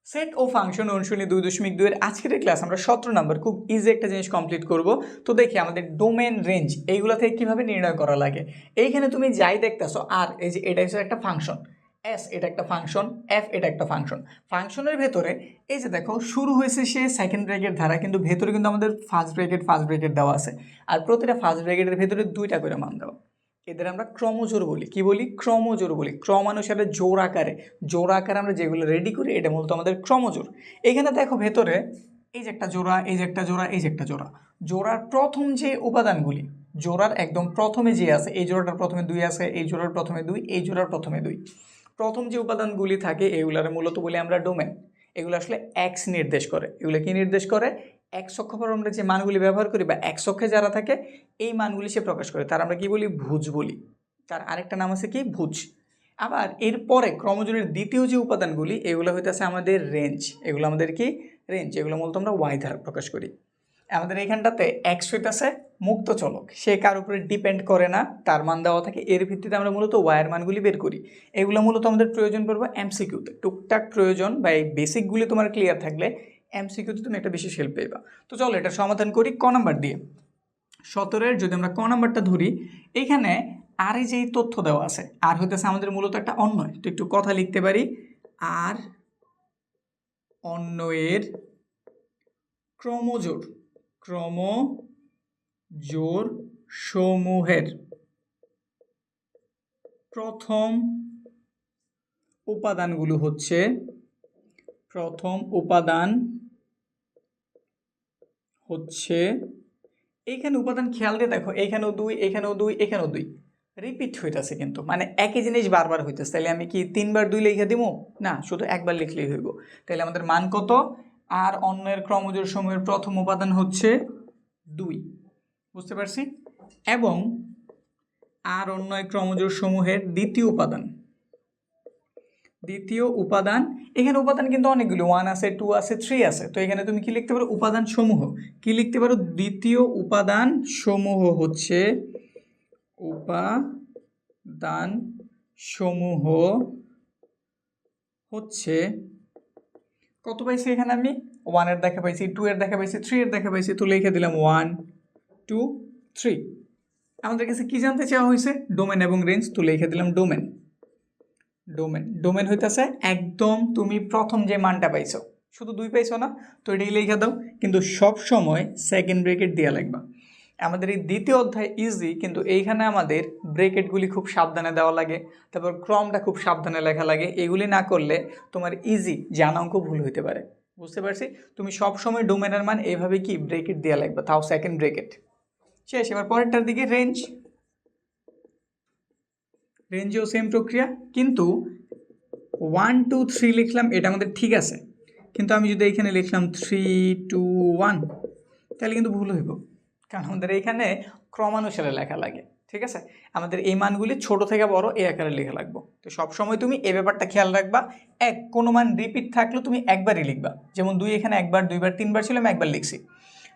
Set ও function অনুশীলনী 2.2 এর আজকের ক্লাস আমরা 17 নাম্বার খুব ইজি একটা জিনিস কমপ্লিট করব। তো দেখি আমাদের ডোমেন রেঞ্জ এইগুলা থেকে কিভাবে নির্ণয় করা লাগে। এইখানে তুমি যাই দেখতেছো আর এই যে এটা হচ্ছে একটা ফাংশন, এস এটা একটা ফাংশন, এফ এটা একটা ফাংশন। ফাংশনের ভেতরে এই যে দেখো শুরু হয়েছে সে সেকেন্ড ব্র্যাকেট দ্বারা, কিন্তু ভেতরে কিন্তু আমাদের ফার্স্ট ব্র্যাকেট দেওয়া আছে, আর প্রতিটা ফার্স্ট ব্র্যাকেটের ভেতরে দুইটা করে মান দেওয়া। এদের আমরা ক্রমজোর বলি। কি বলি? ক্রমজোর বলি। ক্রমানুসারে জোড় আকারে আমরা যেগুলো রেডি করি এটা মূলত আমাদের ক্রমজোর। এখানে দেখো ভেতরে এই যে একটা জোড়া, এই যে একটা জোড়া, এই যে একটা জোড়া। জোড়ার প্রথম যে উপাদানগুলি, জোড়ার একদম প্রথমে যে আছে, এই জোড়াটার প্রথমে 2 আছে, এই জোড়ার প্রথমে 2, এই জোড়ার প্রথমে 2, প্রথম যে উপাদানগুলি থাকে এগুলার মূলত বলি আমরা ডোমেন। এগুলো আসলে এক্স নির্দেশ করে। এগুলো কি নির্দেশ করে? এক্স অক্ষ পর আমরা যে মানগুলি ব্যবহার করি বা এক্স অক্ষে যারা থাকে এই মানগুলি সে প্রকাশ করে, তার আমরা কি বলি? ভুজ বলি। তার আরেকটা নাম আছে কি? ভুজ। আবার এরপরে ক্রমজোরের দ্বিতীয় যে উপাদানগুলি এগুলো হইতেছে আমাদের রেঞ্জ। এগুলো আমাদের কি? রেঞ্জ। এগুলো মূলত আমরা ওয়াই দ্বারা প্রকাশ করি। আমাদের এইখানটাতে এক্স হইতেছে মুক্ত চলক, সে কার উপরে ডিপেন্ড করে না, তার মান দেওয়া থাকে, এর ভিত্তিতে আমরা মূলত ওয়াইয়ের মানগুলি বের করি। এগুলো মূলত আমাদের প্রয়োজন পড়বে এমসিকিউতে। টুকটাক প্রয়োজন বা এই বেসিকগুলি তোমার ক্লিয়ার থাকলে এমসিকিউতে তুমি একটা বিশেষ হেল্প পেবা। তো চলো এটা সমাধান করি ক নাম্বার দিয়ে। 17-এর যদি আমরা ক নাম্বারটা ধরি, এইখানে আর এই যে তথ্য দেওয়া আছে, আর হইতেছে আমাদের মূলত একটা অন্যয়। তো একটু কথা লিখতে পারি, আর অন্যয়ের ক্রমজোর সমূহের প্রথম উপাদানগুলো হচ্ছে, এইখানে উপাদান খেয়াল দিয়ে দেখো, এইখানেও 2, এখানেও 2, এখানেও 2 রিপিট হইতেছে, কিন্তু মানে একই জিনিস বারবার হইতেছে। তাহলে আমি কি 3 বার 2 লিখে দিব? না, শুধু একবার লিখলেই হইব। তাহলে আমাদের মান কত? আর অন্যের ক্রমজোর সমূহের প্রথম উপাদান হচ্ছে 2, বুঝতে পারছি। এবং আর অন্যয় ক্রমজোর সমূহের দ্বিতীয় উপাদান, এখানে উপাদান কিন্তু অনেকগুলো, 1 আছে, 2 আছে, 3 আছে। তো এখানে তুমি কি লিখতে পারো? উপাদান সমূহ। কি লিখতে পারো? দ্বিতীয় উপাদান সমূহ হচ্ছে কত পাইছি এখানে? আমি 1 এর দেখা পাইছি, 2 এর দেখা পাইছি, 3 এর দেখা পাইছি। তো লিখে দিলাম 1 2 3। আমাদের কাছে কি জানতে চাওয়া হয়েছে? ডোমেন এবং রেঞ্জ। তো লিখে দিলাম ডোমেন হইতেছে একদম তুমি প্রথম যে মানটা পাইছো, শুধু 2 পাইছো না, তো এটাই লিখে দাও। কিন্তু সব সময় সেকেন্ড ব্রেকেট দেওয়া লাগবে। আমাদের এই দ্বিতীয় অধ্যায় ইজি, কিন্তু এইখানে আমাদের ব্রেকেটগুলি খুব সাবধানে দেওয়া লাগে, তারপর ক্রমটা খুব সাবধানে লেখা লাগে। এগুলি না করলে তোমার ইজি জানা অঙ্ক ভুল হইতে পারে, বুঝতে পারছি। তুমি সব সময় ডোমেনের মান এইভাবে কি ব্রেকেট দেওয়া লাগবে, তাও সেকেন্ড ব্রেকেট। শেষ। এবার পরেরটার দিকে রেঞ্জেও সেম প্রক্রিয়া, কিন্তু 1 2 3 লিখলাম, এটা আমাদের ঠিক আছে। কিন্তু আমি যদি এইখানে লিখলাম 3 2 1, তাহলে কিন্তু ভুল হইব, কারণ আমাদের এইখানে ক্রমানুসারে লেখা লাগে। ঠিক আছে, আমাদের এই মানগুলি ছোট থেকে বড় এই আকারে লেখা লাগবে। তো সবসময় তুমি এই ব্যাপারটা খেয়াল রাখবা, কোনো মান রিপিট থাকলেও তুমি একবারই লিখবা। যেমন 2 এখানে একবার, 2 বার, 3 বার ছিল, আমি একবার লিখছি।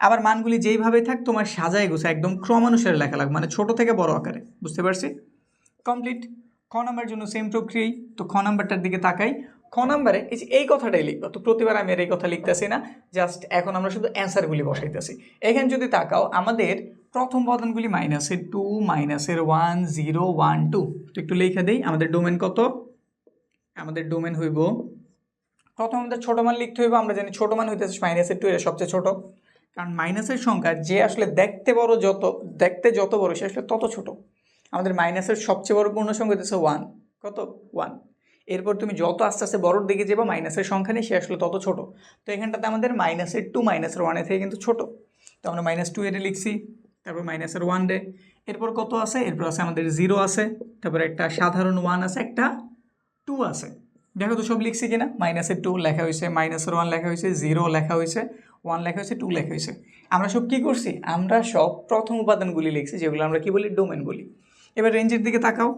আবার মানগুলি যেইভাবে থাক তোমার সাজায় গোছা একদম ক্রমানুসারে লেখা লাগবে, মানে ছোট থেকে বড় আকারে, বুঝতে পারছি। কমপ্লিট। খ নাম্বারের জন্য সেম প্রক্রিয়াই। তো খ নাম্বারটার দিকে তাকাই। খ নাম্বারে এই কথাটাই লিখবা। তো প্রতিবার আমি আর এই কথা লিখতেছি না, জাস্ট এখন আমরা শুধু অ্যান্সারগুলি বসাইতেছি। এখানে যদি তাকাও, আমাদের প্রথম উপাদানগুলি -2, -1 0 1 2। তো একটু লিখে দেই, আমাদের ডোমেন কত? আমাদের ডোমেন হইব, প্রথম আমাদের ছোট মান লিখতে হইব। আমরা জানি ছোট মান হইতেছে -2, এটা সবচেয়ে ছোট, কারণ মাইনাসের সংখ্যা যে আসলে দেখতে যত বড় সে আসলে তত ছোট। আমাদের মাইনাসের সবচেয়ে বড় পূর্ণ সংখ্যা হচ্ছে 1। কত? 1। এরপর তুমি যত আস্তে আস্তে বড়র দিকে যাবো মাইনাসের সংখ্যা নেই, সে আসলে তত ছোট। তো এখানটাতে আমাদের -2 -1 থেকে কিন্তু ছোট। তো আমরা -2 এর লিখছি, তারপর -1 রে। এরপর কত আছে? এরপর আছে আমাদের 0 আছে, তারপর একটা সাধারণ 1 আছে, একটা 2 আছে। দেখো তো সব লিখছি কিনা? -2 লেখা হয়েছে, -1 লেখা হয়েছে, 0 লেখা হয়েছে, 1 লেখা হয়েছে, 2 লেখা হয়েছে। আমরা সব কি করছি? আমরা সব প্রথম উপাদানগুলি লিখছি, যেগুলো আমরা কি বলি? ডোমেন বলি। এবার রেঞ্জের দিকে তাকাও।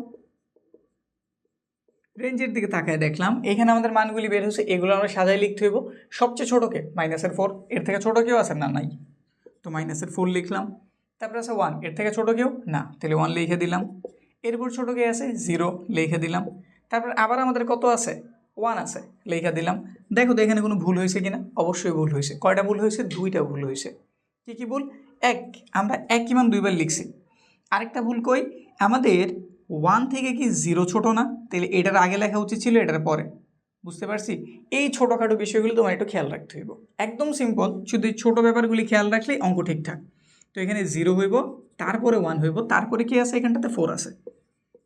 রেঞ্জের দিকে তাকায় দেখলাম এখানে আমাদের মানগুলি বের হচ্ছে, এগুলো আমরা সাজায় লিখতে হইব। সবচেয়ে ছোটোকে -4, এর থেকে ছোটো কেউ আছে না? নাই। তো -4 লিখলাম। তারপর আছে 1, এর থেকে ছোটো কেউ না, তাহলে 1 লিখে দিলাম। এরপর ছোটো কে আছে 0, লিখে দিলাম। তারপর আবার আমাদের কত আছে? 1 আছে, লেখা দিলাম। দেখো তো এখানে কোনো ভুল হয়েছে কিনা, অবশ্যই ভুল হয়েছে। কয়টা ভুল হয়েছে? 2টা ভুল হয়েছে। কী ভুল? আমরা একই মান 2বার লিখছি। আরেকটা ভুল কই, আমাদের 1 থেকে কি 0 ছোট না? তাহলে এটার আগে লেখা উচিত ছিল, এটার পরে। বুঝতে পারছি? এই ছোটোখাটো বিষয়গুলো তোমার একটু খেয়াল রাখতে হইব। একদম সিম্পল, শুধু এই ছোটো ব্যাপারগুলি খেয়াল রাখলেই অঙ্ক ঠিকঠাক। তো এখানে 0 হইব, তারপরে 1 হইব, তারপরে কি আছে? এখানটাতে 4 আছে।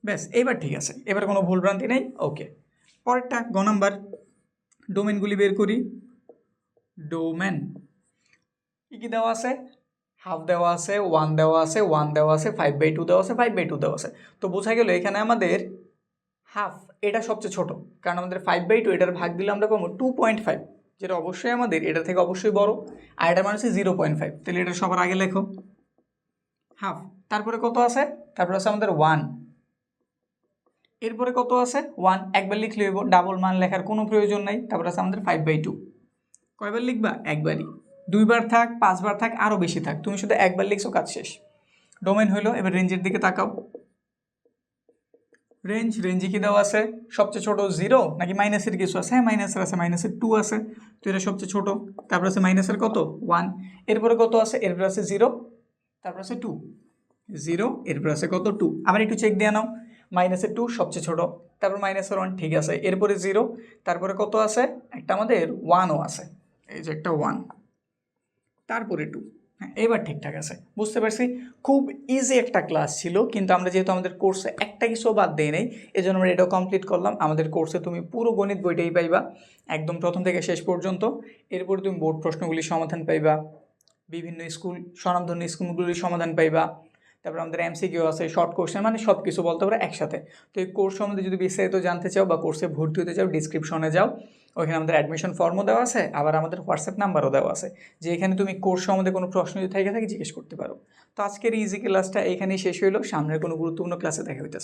ব্যাস, এবার ঠিক আছে, এবার কোনো ভুলভ্রান্তি নেই। ওকে, পরেরটা গ নাম্বার। ডোমেনগুলি বের করি। ডোমেন কী কী দেওয়া আছে? হাফ দেওয়া আছে, 1 দেওয়া আছে, 1 দেওয়া আছে, 5/2 দেওয়া আছে, 5/2 দেওয়া আছে। তো বোঝা গেল এখানে আমাদের হাফ এটা সবচেয়ে ছোট, কারণ আমাদের 5/2 এটার ভাগ দিলে আমরা পাবো 2.5, যেটা অবশ্যই আমাদের এটা থেকে অবশ্যই বড়। আর এটার মানে হচ্ছে 0.5, তাহলে এটা সবার আগে লেখো হাফ। তারপরে কত আছে? তারপরে আছে আমাদের 1। এরপরে কত আছে? 1 একবার লিখলে হইব, ডাবল মান লেখার কোনো প্রয়োজন নাই। তারপরে আছে আমাদের 5/2। কয়বার লিখবা? একবারই। 2বার থাক, 5বার থাক, আরও বেশি থাক, তুমি শুধু একবার লিখছো, কাজ শেষ। ডোমেন হইলো। এবার রেঞ্জের দিকে তাকাও। রেঞ্জে কি দেওয়া আছে? সবচেয়ে ছোট 0 নাকি মাইনাসের কিছু আছে? হ্যাঁ, মাইনাসের আছে, মাইনাসের 2 আছে, তো এটা সবচেয়ে ছোট। তারপর আছে মাইনাসের কত? 1। এরপরে কত আছে? এরপরে আছে 0, তারপর আছে 2। 0, এরপর আছে কত? 2। আবার একটু চেক দিয়ে নাও। মাইনাসের 2 সবচেয়ে ছোট, তারপর মাইনাসের 1, ঠিক আছে। এরপরে 0, তারপরে কত আছে? একটা আমাদের 1ও আছে, এই যে একটা 1, তারপরে 2। হ্যাঁ, এবার ঠিকঠাক আছে, বুঝতে পারছি। খুব ইজি একটা ক্লাস ছিল, কিন্তু আমরা যেহেতু আমাদের কোর্সে একটা কিছু বাদ দেই নাই, এই জন্য আমরা এটাও কমপ্লিট করলাম। আমাদের কোর্সে তুমি পুরো গণিত বইটাই পাইবা, একদম প্রথম থেকে শেষ পর্যন্ত। এরপরে তুমি বোর্ড প্রশ্নগুলির সমাধান পাইবা, বিভিন্ন স্বনামধন্য স্কুলগুলির সমাধান পাইবা। তারপর আমাদের MCQ আছে, শর্ট কোশ্চেন, মানে সব কিছু বলতে পারো একসাথে। তো এই কোর্স সম্বন্ধে যদি বিস্তারিত জানতে চাও বা কোর্সে ভর্তি হতে চাও, ডিসক্রিপশনে যাও, ওইখানে আমাদের অ্যাডমিশন ফর্মও দেওয়া আছে, আবার আমাদের হোয়াটসঅ্যাপ নাম্বারও দেওয়া আছে, যে এখানে তুমি কোর্স সম্বন্ধে কোনো প্রশ্ন যদি থাকে জিজ্ঞেস করতে পারো। তো আজকের ইজি ক্লাসটা এখানেই শেষ হইলো। সামনের কোনো গুরুত্বপূর্ণ ক্লাসে দেখা হইতেছে।